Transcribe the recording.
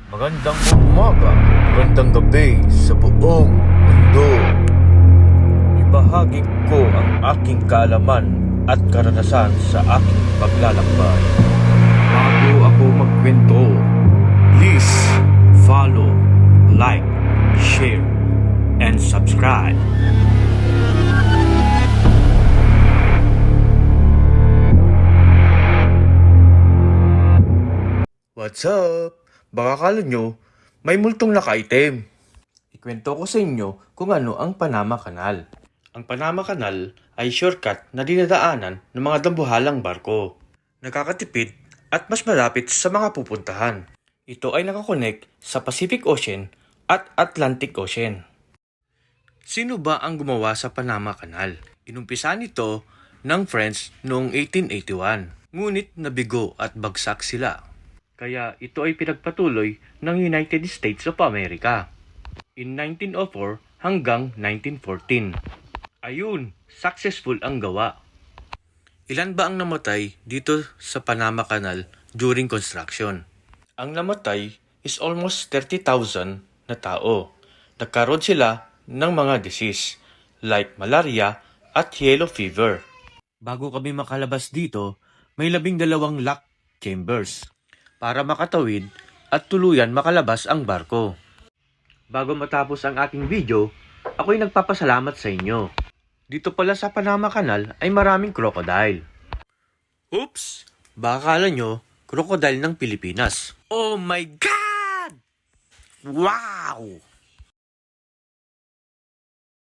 Magandang umaga, magandang gabi sa buong mundo. Ibahagi ko ang aking kaalaman at karanasan sa aking paglalakbay. Bago ako magkwento, please follow, like, share, and subscribe. What's up? Baka akala nyo, may multong naka-item. Ikwento ko sa inyo kung ano ang Panama Canal. Ang Panama Canal ay shortcut na dinadaanan ng mga dambuhalang barko. Nakakatipid at mas malapit sa mga pupuntahan. Ito ay nakakonek sa Pacific Ocean at Atlantic Ocean. Sino ba ang gumawa sa Panama Canal? Inumpisahan ito ng French noong 1881. Ngunit nabigo at bagsak sila. Kaya ito ay pinagpatuloy ng United States of America in 1904 hanggang 1914. Ayun, successful ang gawa. Ilan ba ang namatay dito sa Panama Canal during construction? Ang namatay is almost 30,000 na tao. Nagkaroon sila ng mga disease like malaria at yellow fever. Bago kami makalabas dito, may 12 lock chambers para makatawid at tuluyan makalabas ang barko. Bago matapos ang aking video, ako'y nagpapasalamat sa inyo. Dito pala sa Panama Canal ay maraming crocodile. Oops! Baka akala nyo, crocodile ng Pilipinas. Oh my God! Wow!